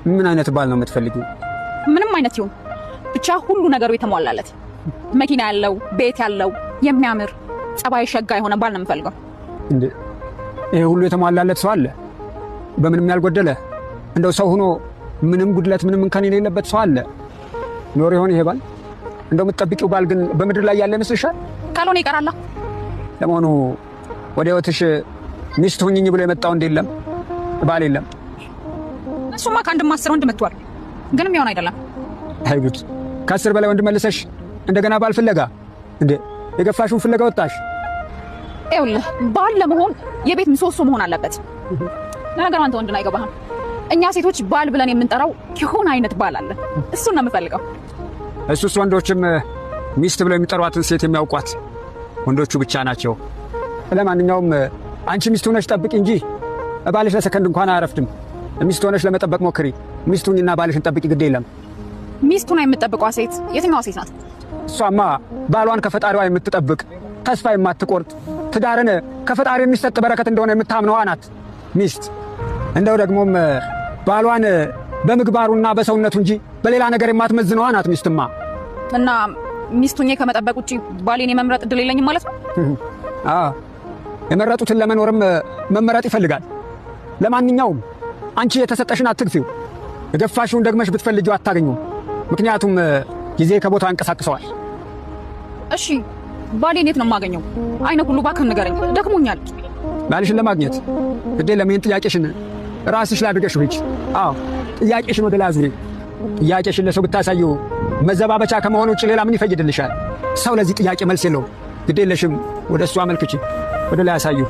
ምን አይነት ባል ነው የምትፈልጊው? ምንም አይነት ይሁን ብቻ ሁሉ ነገሩ የተሟላለት መኪና ያለው ቤት ያለው የሚያምር ጸባይ ሸጋ የሆነ ባል ነው የምፈልገው። እንዴ ይሄ ሁሉ የተሟላለት ሰው አለ? በምንም ያልጎደለ እንደው ሰው ሆኖ ምንም ጉድለት ምንም እንከን የሌለበት ሰው አለ? ኖር ይሆን ይሄ ባል? እንደው የምትጠብቂው ባል ግን በምድር ላይ ያለ ይመስልሻል? ካልሆነ ይቀራላ። ለመሆኑ ወደ ህይወትሽ ሚስት ሁኚኝ ብሎ የመጣው የለም? ባል የለም? እሱማ ከአንድም 10 ወንድ መጥቷል፣ ግን የሚሆን አይደለም። አይጉድ! ከ10 በላይ ወንድ መልሰሽ እንደገና ባል ፍለጋ? እንዴ የገፋሽውን ፍለጋ ወጣሽ? ይኸውልህ ባል ለመሆን የቤት ምሰሶ መሆን አለበት። ለነገሩ አንተ ወንድና አይገባህም። እኛ ሴቶች ባል ብለን የምንጠራው የሆነ አይነት ባል አለ። እሱን ነው የምፈልገው። እሱስ ወንዶችም ሚስት ብለው የሚጠሯትን ሴት የሚያውቋት ወንዶቹ ብቻ ናቸው። ለማንኛውም አንቺ ሚስት ሆነሽ ጠብቂ እንጂ ባልሽ ለሰከንድ እንኳን አያረፍድም። ሚስት ሆነሽ ለመጠበቅ ሞክሪ። ሚስት ሁኚና ባልሽን ጠብቂ፣ ግድ የለም። ሚስት ሆና የምትጠብቀዋ ሴት የትኛዋ ሴት ናት? እሷማ ባሏን ከፈጣሪዋ የምትጠብቅ ተስፋ የማትቆርጥ ትዳርን ከፈጣሪ የሚሰጥ በረከት እንደሆነ የምታምነዋ ናት ሚስት። እንደው ደግሞም ባሏን በምግባሩና በሰውነቱ እንጂ በሌላ ነገር የማትመዝነዋ ናት ሚስትማ። እና ሚስት ሆኜ ከመጠበቅ ውጪ ባሌን የመምረጥ እድል የለኝም ማለት ነው? አዎ የመረጡትን ለመኖርም መመረጥ ይፈልጋል። ለማንኛውም አንቺ የተሰጠሽን አትግፊው። የገፋሽውን ደግመሽ ብትፈልጊው አታገኙም። ምክንያቱም ጊዜ ከቦታው ያንቀሳቅሰዋል። እሺ ባሌን የት ነው የማገኘው? አይነ ሁሉ እባክህ ንገረኝ፣ ደክሞኛል። ባልሽን ለማግኘት ግዴ ለምን ጥያቄሽን ራስሽ ላይ አድርገሽ ሂጂ። አዎ ጥያቄሽን ወደ ላይ አዙሪ። ጥያቄሽን ለሰው ብታሳዩ መዘባበቻ ከመሆኑ ውጭ ሌላ ምን ይፈይድልሻል? ሰው ለዚህ ጥያቄ መልስ የለውም። ግዴ ለሽም ወደ እሱ አመልክቺ፣ ወደ ላይ አሳዩ።